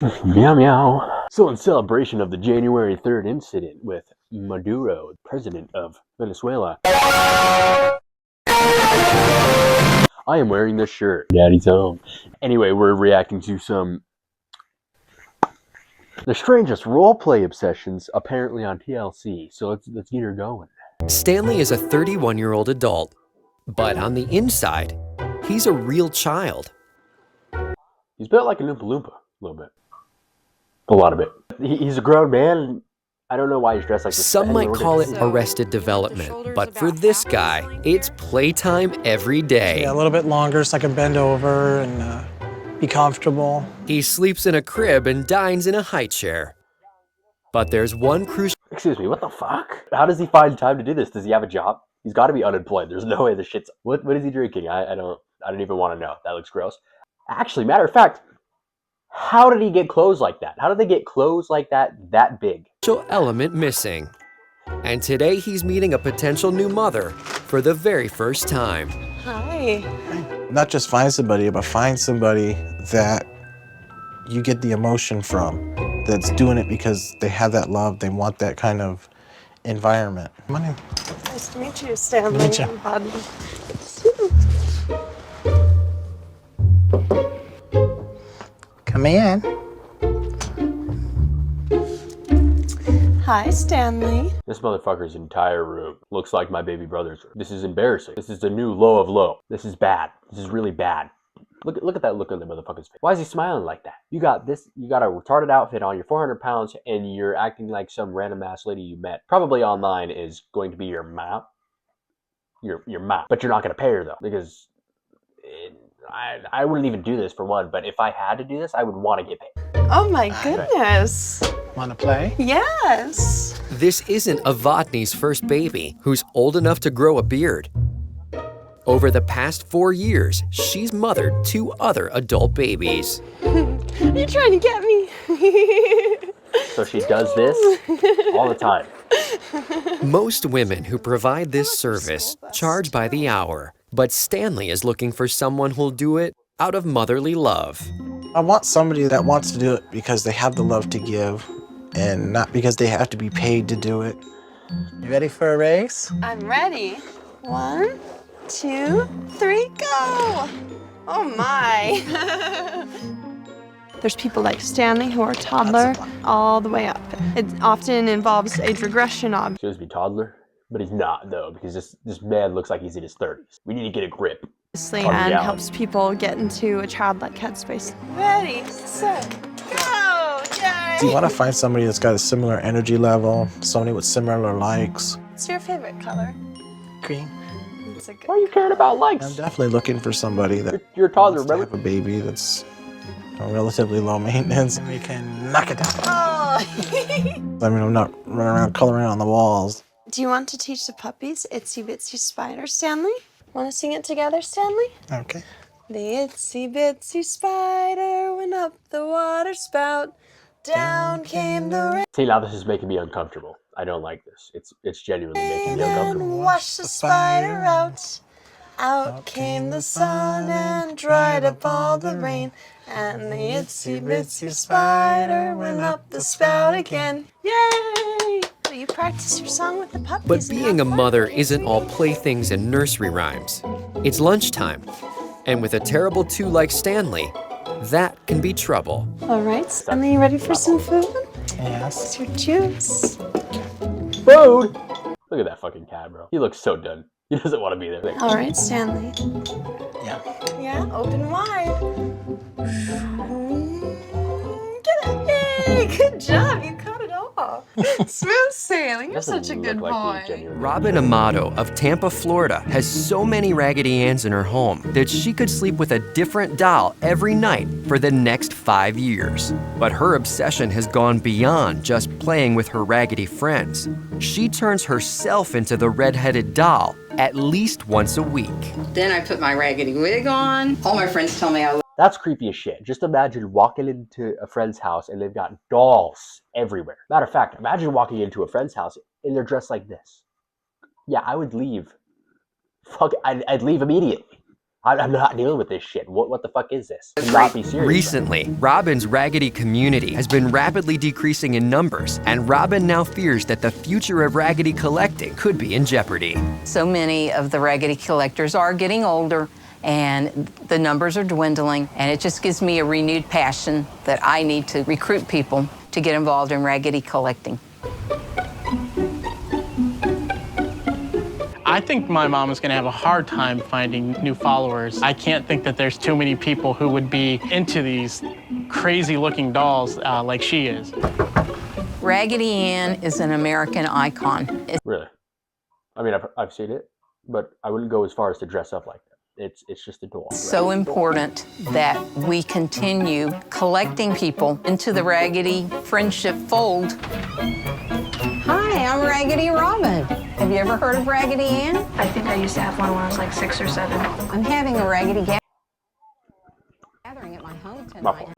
Meow meow. So in celebration of the January 3rd incident with Maduro, president of Venezuela, I am wearing this shirt. Daddy's home. Anyway, we're reacting to the strangest roleplay obsessions apparently on TLC. So let's get her going. Stanley is a 31-year-old adult, but on the inside, he's a real child. He's built like a Oompa Loompa, a little bit. A lot of it. He's a grown man. I don't know why he's dressed like this. Some might call it arrested development, but for this guy, it's playtime every day. Yeah, a little bit longer so I can bend over and be comfortable. He sleeps in a crib and dines in a high chair. But there's one crucial... Excuse me, what the fuck? How does he find time to do this? Does he have a job? He's got to be unemployed. There's no way this shit's... What is he drinking? I don't even want to know. That looks gross. Actually, matter of fact, how did he get clothes like that? How did they get clothes like that big? Element missing. And today he's meeting a potential new mother for the very first time. Hi. Not just find somebody, but find somebody that you get the emotion from, that's doing it because they have that love, they want that kind of environment. My name. Nice to meet you, Stanley. Meet you. Buddy. Come in. Hi, Stanley. This motherfucker's entire room looks like my baby brother's room. This is embarrassing. This is the new low of low. This is bad. This is really bad. Look at that look on the motherfucker's face. Why is he smiling like that? You got a retarded outfit on, you're 400 pounds, and you're acting like some random ass lady you met. Probably online is going to be your mom. Your mom. But you're not going to pay her though, because I wouldn't even do this for one, but if I had to do this, I would want to get paid. Oh my goodness. Want to play? Yes. This isn't Avadni's first baby, who's old enough to grow a beard. Over the past 4 years, she's mothered 2 other adult babies. You're trying to get me. So she does this all the time. Most women who provide this service charge by the hour, but Stanley is looking for someone who'll do it out of motherly love. I want somebody that wants to do it because they have the love to give and not because they have to be paid to do it. You ready for a race? I'm ready. 1, 2, 3, go! Oh my. There's people like Stanley who are toddler all the way up. It often involves age regression of. Excuse me, toddler? But he's not though, because this man looks like he's in his 30s. We need to get a grip. And helps people get into a childlike headspace. Ready, set, go! Yay! You want to find somebody that's got a similar energy level, somebody with similar likes. What's your favorite color? Green. It's a good Why are you caring about likes? I'm definitely looking for somebody that You're a toddler, wants to remember? have a baby that's relatively low maintenance. We can knock it down. Oh. I mean, I'm not running around coloring on the walls. Do you want to teach the puppies Itsy Bitsy Spider, Stanley? Want to sing it together, Stanley? Okay. The itsy bitsy spider went up the water spout. Down came the rain. See, now this is making me uncomfortable. I don't like this. It's genuinely making me uncomfortable. And washed the spider out. Out came the sun and dried up all the rain. And the itsy bitsy spider went up the spout again. Yay! So you practice your song with the puppies. But being a mother isn't all playthings and nursery rhymes. It's lunchtime. And with a terrible 2 like Stanley, that can be trouble. All right, Stanley, you ready for some food? Yes. Here's your juice. Food! Look at that fucking cat, bro. He looks so done. He doesn't want to be there. All right, Stanley. Yeah. Yeah, open wide. Get it! Yay! Good job, you cut it off. Smooth sailing. You're such a good boy. Robin Amato of Tampa, Florida has so many Raggedy Anns in her home that she could sleep with a different doll every night for the next 5 years. But her obsession has gone beyond just playing with her raggedy friends. She turns herself into the red-headed doll at least once a week. Then I put my raggedy wig on. All my friends tell me I look. That's creepy as shit. Just imagine walking into a friend's house and they've got dolls everywhere. Matter of fact, imagine walking into a friend's house and they're dressed like this. Yeah, I would leave. Fuck, I'd leave immediately. I'm not dealing with this shit. What the fuck is this? Not be serious. Recently, Robin's raggedy community has been rapidly decreasing in numbers, and Robin now fears that the future of raggedy collecting could be in jeopardy. So many of the raggedy collectors are getting older, and the numbers are dwindling, and it just gives me a renewed passion that I need to recruit people to get involved in raggedy collecting. I think my mom is going to have a hard time finding new followers. I can't think that there's too many people who would be into these crazy-looking dolls like she is. Raggedy Ann is an American icon. Really? I mean, I've seen it, but I wouldn't go as far as to dress up like that. It's just a doll. It's so important that we continue collecting people into the Raggedy friendship fold. Hi, I'm Raggedy Robin. Have you ever heard of Raggedy Ann? I think I used to have one when I was like 6 or 7. I'm having a Raggedy gathering at my home tonight.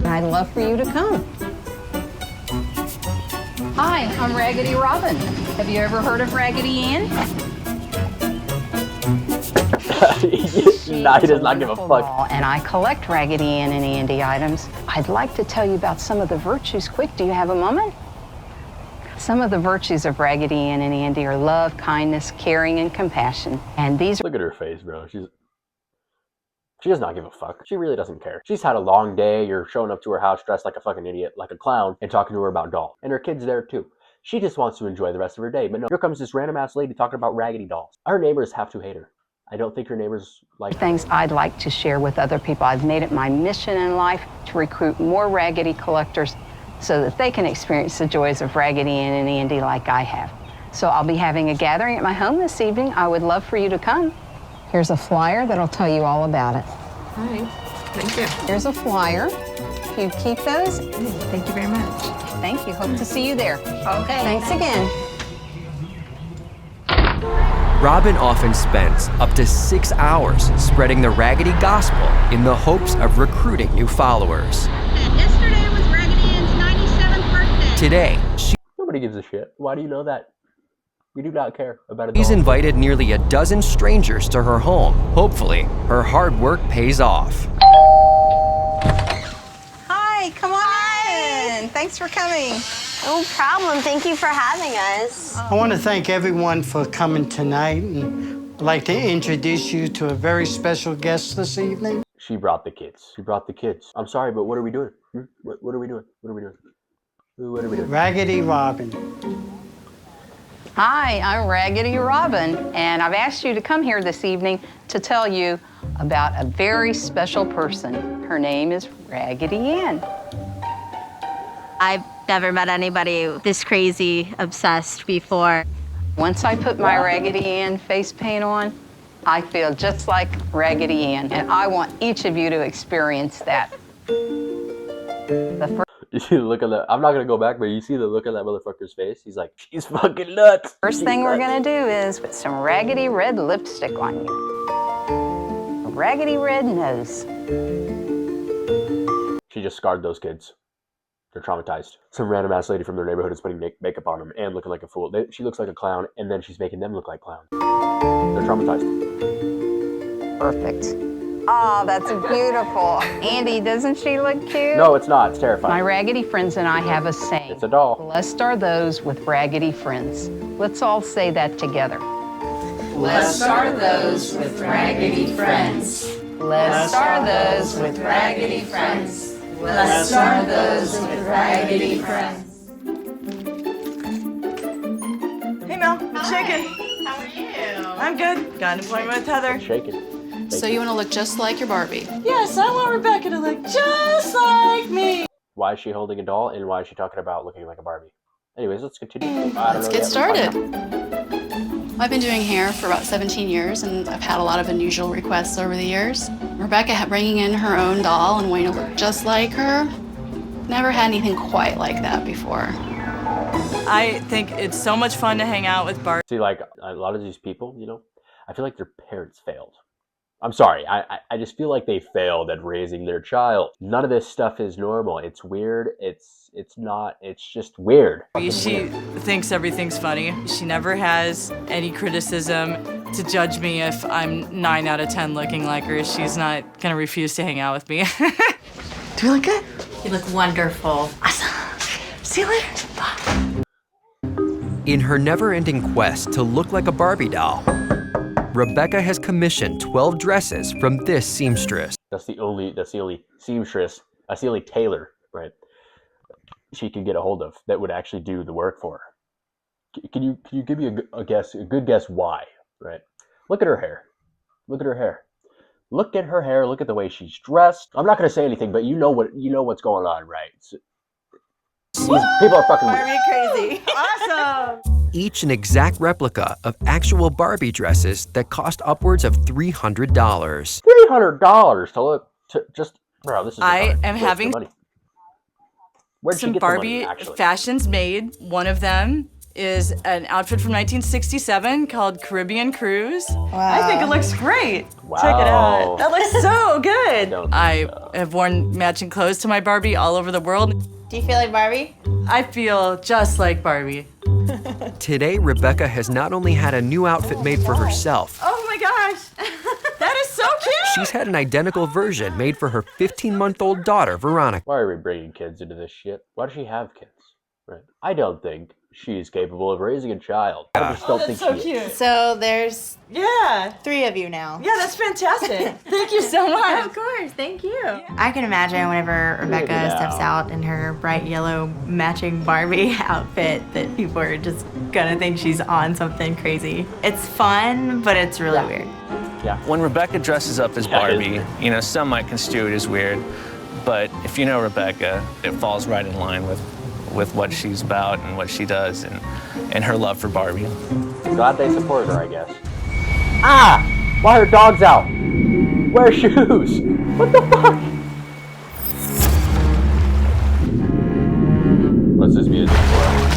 I'd love for you to come. Hi, I'm Raggedy Robin. Have you ever heard of Raggedy Ann? Nah, he does not give a fuck. And I collect Raggedy Ann and Andy items. I'd like to tell you about some of the virtues. Quick, do you have a moment? Some of the virtues of Raggedy Ann and Andy are love, kindness, caring, and compassion. And these Look at her face, bro. She does not give a fuck. She really doesn't care. She's had a long day. You're showing up to her house dressed like a fucking idiot, like a clown, and talking to her about dolls. And her kid's there too. She just wants to enjoy the rest of her day. But no, here comes this random ass lady talking about raggedy dolls. Our neighbors have to hate her. I don't think her neighbors like things I'd like to share with other people. I've made it my mission in life to recruit more raggedy collectors so that they can experience the joys of Raggedy Ann and Andy like I have. So I'll be having a gathering at my home this evening. I would love for you to come. Here's a flyer that'll tell you all about it. All right, thank you. Here's a flyer. If you keep those. Thank you very much. Thank you. Hope to see you there. Okay. Thanks again. Robin often spends up to 6 hours spreading the raggedy gospel in the hopes of recruiting new followers. Yesterday was Raggedy Ann's 97th birthday. Today, Nobody gives a shit. Why do you know that? We do not care about a doll. she's invited nearly a dozen strangers to her home. Hopefully, her hard work pays off. Hi, come on in. Thanks for coming. No problem. Thank you for having us. I want to thank everyone for coming tonight, and I'd like to introduce you to a very special guest this evening. She brought the kids. She brought the kids. I'm sorry, but what are we doing? What are we doing? What are we doing? What are we doing? Raggedy Robin. Hi, I'm Raggedy Robin, and I've asked you to come here this evening to tell you about a very special person. Her name is Raggedy Ann. I've never met anybody this crazy obsessed before. Once I put my Raggedy Ann face paint on, I feel just like Raggedy Ann, and I want each of you to experience that. The You look at that. I'm not gonna go back, but you see the look on that motherfucker's face. He's like, she's fucking nuts. first thing we're gonna do is put some raggedy red lipstick on you. A raggedy red nose. She just scarred those kids. They're traumatized. Some random ass lady from their neighborhood is putting makeup on them and looking like a fool. She looks like a clown, and then she's making them look like clowns. They're traumatized. Perfect. Oh, that's beautiful. Andy, doesn't she look cute? No, it's not. It's My terrifying. raggedy friends and I have a saying. It's a doll. Blessed are those with raggedy friends. Let's all say that together. Blessed are those with raggedy friends. Blessed are those with raggedy friends. Blessed are those with raggedy friends. Hey Mel, shaking. How are you? I'm good. Got an appointment with Heather. Shaking. So you want to look just like your Barbie? Yes, I want Rebecca to look just like me. Why is she holding a doll, and why is she talking about looking like a Barbie? Anyways, let's continue. Let's get started. I've been doing hair for about 17 years, and I've had a lot of unusual requests over the years. Rebecca bringing in her own doll and wanting to look just like her. Never had anything quite like that before. I think it's so much fun to hang out with Bart. See, like, a lot of these people, you know, I feel like their parents failed. I'm sorry, I just feel like they failed at raising their child. None of this stuff is normal. It's weird. It's not. It's just weird. She thinks everything's funny. She never has any criticism. to judge me if I'm 9 out of 10 looking like her. She's not gonna refuse to hang out with me. Do you look good? You look wonderful. Awesome. See you later. Bye. In her never-ending quest to look like a Barbie doll, Rebecca has commissioned 12 dresses from this seamstress. That's the only seamstress, that's the only tailor, right, she could get a hold of that would actually do the work for her. Can you give me a good guess why, right? Look at her hair. Look at her hair. Look at her hair. Look at the way she's dressed. I'm not going to say anything, but you know what's going on, right? People are fucking weird. Barbie crazy. Awesome. Each an exact replica of actual Barbie dresses that cost upwards of $300. $300 to look to just, bro, this is I am having Where'd some she get Barbie the money, actually? fashions made. One of them is an outfit from 1967 called Caribbean Cruise. Wow. I think it looks great. Wow. Check it out. That looks so good. Don't I have worn matching clothes to my Barbie all over the world. Do you feel like Barbie? I feel just like Barbie. Today, Rebecca has not only had a new outfit made for herself, Oh my gosh. That is so cute. she's had an identical version made for her 15-month-old daughter, Veronica. Why are we bringing kids into this shit? Why does she have kids? Right? I don't think she is capable of raising a child. I just don't think so she cute. is. So there's Yeah. 3 of you now. Yeah, that's fantastic. Thank you so much. Of course, thank you. I can imagine whenever Rebecca Yeah. steps out in her bright yellow matching Barbie outfit that people are just gonna think she's on something crazy. It's fun, but it's really weird. Yeah. When Rebecca dresses up as Barbie, you know, some might construe it as weird, but if you know Rebecca, it falls right in line with what she's about and what she does and her love for Barbie. Glad they support her, I guess. Ah! Why are dogs out? Wear shoes! What the fuck? What's this music for?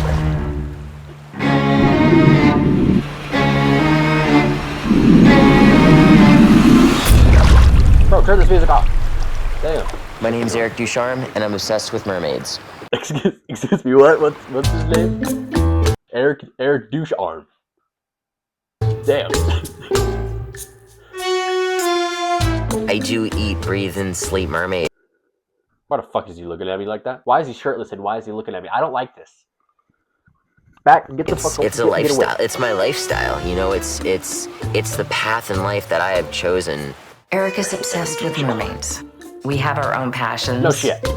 Bro, turn this music off. Damn. My name's Eric Ducharme, and I'm obsessed with mermaids. Excuse me, what? What's his name? Eric Ducharme. Damn. I do eat, breathe, and sleep mermaid. Why the fuck is he looking at me like that? Why is he shirtless and why is he looking at me? I don't like this. Back, get the fuck away. It's a lifestyle. It's my lifestyle. You know, it's the path in life that I have chosen. Eric is obsessed with mermaids. We have our own passions. No shit.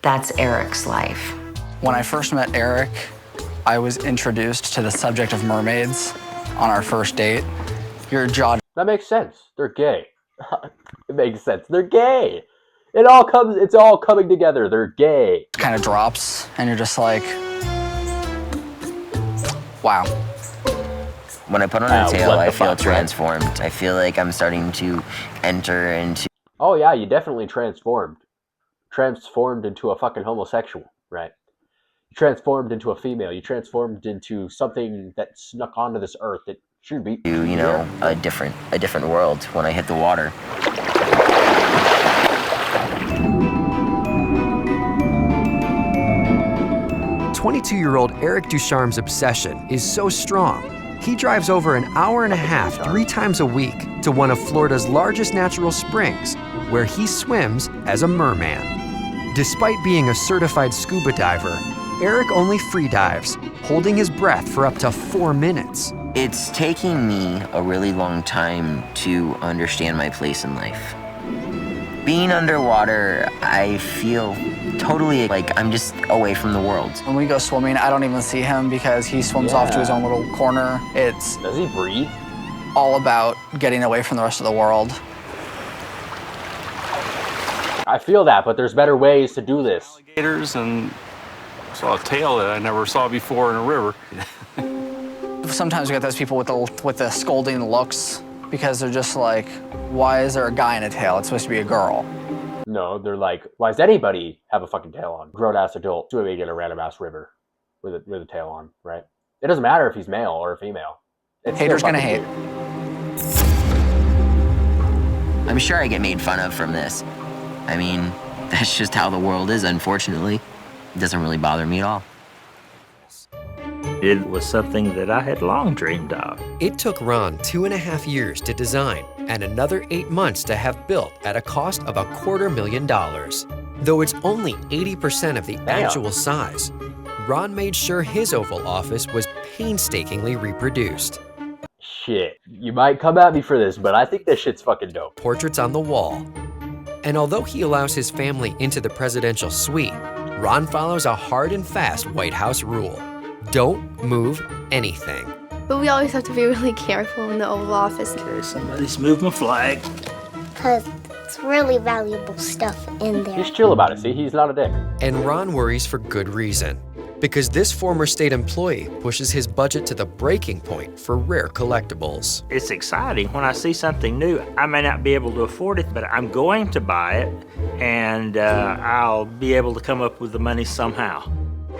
That's Eric's life. When I first met Eric, I was introduced to the subject of mermaids on our first date. Your jaw. That makes sense. They're gay. It makes sense. They're gay. It's all coming together. They're gay. Kind of drops, and you're just like, wow. When I put on a tail, I feel transformed. I feel like I'm starting to enter into... Oh yeah, you definitely transformed. Transformed into a fucking homosexual, right? You transformed into a female. You transformed into something that snuck onto this earth that shouldn't be. You know, a different world when I hit the water. "22-year-old Eric Ducharme's obsession is so strong, he drives over an hour and a half 3 times a week to one of Florida's largest natural springs, where he swims as a merman. Despite being a certified scuba diver, Eric only free dives, holding his breath for up to 4 minutes. It's taking me a really long time to understand my place in life. Being underwater, I feel totally like I'm just away from the world. When we go swimming, I don't even see him because he swims off to his own little corner. Does he breathe? All about getting away from the rest of the world. I feel that, but there's better ways to do this. Alligators, and saw a tail that I never saw before in a river. Sometimes we get those people with the scolding looks because they're just like, why is there a guy in a tail? It's supposed to be a girl. No, they're like, why does anybody have a fucking tail on? Grown-ass adult swimming in a random-ass river with a tail on, right? It doesn't matter if he's male or a female. It's Haters gonna hate. I'm sure I get made fun of from this. I mean, that's just how the world is, unfortunately. It doesn't really bother me at all. It was something that I had long dreamed of. It took Ron 2.5 years to design and another 8 months to have built at a cost of $250,000. Though it's only 80% of the actual size, Ron made sure his Oval Office was painstakingly reproduced. Shit, you might come at me for this, but I think this shit's fucking dope. Portraits on the wall. And although he allows his family into the presidential suite, Ron follows a hard and fast White House rule. Don't move anything. But we always have to be really careful in the Oval Office. Okay, somebody's moved my flag. Because it's really valuable stuff in there. He's chill about it, see? He's not a dick. And Ron worries for good reason. Because this former state employee pushes his budget to the breaking point for rare collectibles. It's exciting. When I see something new, I may not be able to afford it, but I'm going to buy it, and I'll be able to come up with the money somehow.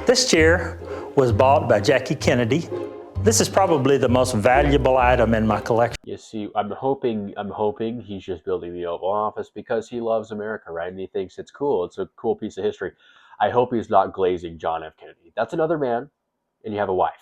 This chair was bought by Jackie Kennedy. This is probably the most valuable item in my collection. You see, I'm hoping he's just building the Oval Office because he loves America, right? And he thinks it's cool. It's a cool piece of history. I hope he's not glazing John F. Kennedy. That's another man, and you have a wife.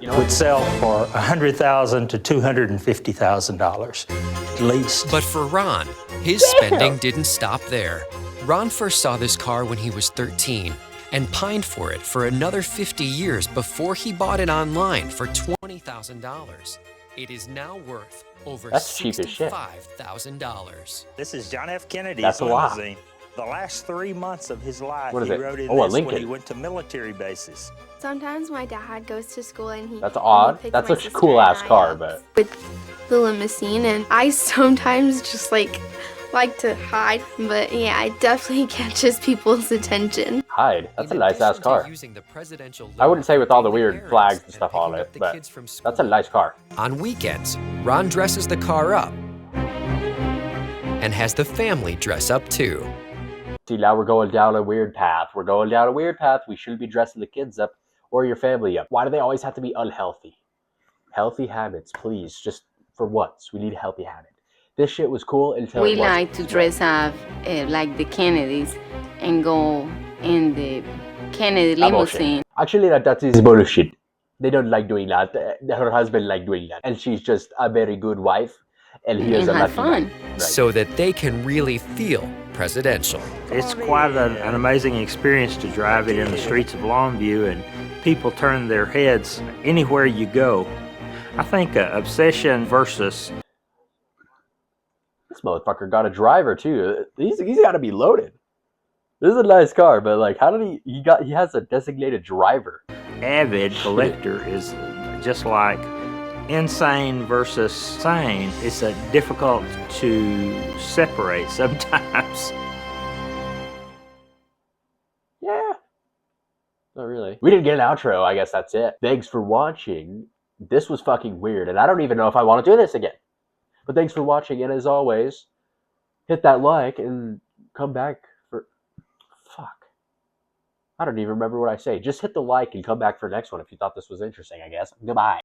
You know, would sell for $100,000 to $250,000 at least. But for Ron, his spending didn't stop there. Ron first saw this car when he was 13 and pined for it for another 50 years before he bought it online for $20,000. It is now worth over $65,000. This is John F. Kennedy's That's a lot. limousine. The last 3 months of his life, What is he it? rode in Oh, a this when Lincoln. he went to military bases. Sometimes my dad goes to school and he That's odd. picks That's my a sister cool and ass I car, up but with the limousine, and I sometimes just like to hide, but yeah, it definitely catches people's attention. hide. That's a nice ass car. I wouldn't say with all the weird flags and stuff on it, but that's a nice car. On weekends, Ron dresses the car up and has the family dress up too. See, now we're going down a weird path. We're going down a weird path. We shouldn't be dressing the kids up or your family up. Why do they always have to be unhealthy? Healthy habits, please. Just for once, we need a healthy habit. This shit was cool until we it wasn't. like to dress up like the Kennedys and go in the Kennedy limousine. Actually, that is bullshit. They don't like doing that. Her husband like doing that. And she's just a very good wife. And he is a lucky man. Right. So that they can really feel presidential. It's quite an amazing experience to drive it in the streets of Longview, and people turn their heads anywhere you go. I think obsession versus... This motherfucker got a driver too. He's got to be loaded. This is a nice car, but like, how did he has a designated driver? Avid collector is just like insane versus sane. It's difficult to separate sometimes. Yeah. Not really. We didn't get an outro. I guess that's it. Thanks for watching. This was fucking weird, and I don't even know if I want to do this again. But thanks for watching, and as always, hit that like and come back for... Fuck. I don't even remember what I say. Just hit the like and come back for the next one if you thought this was interesting, I guess. Goodbye.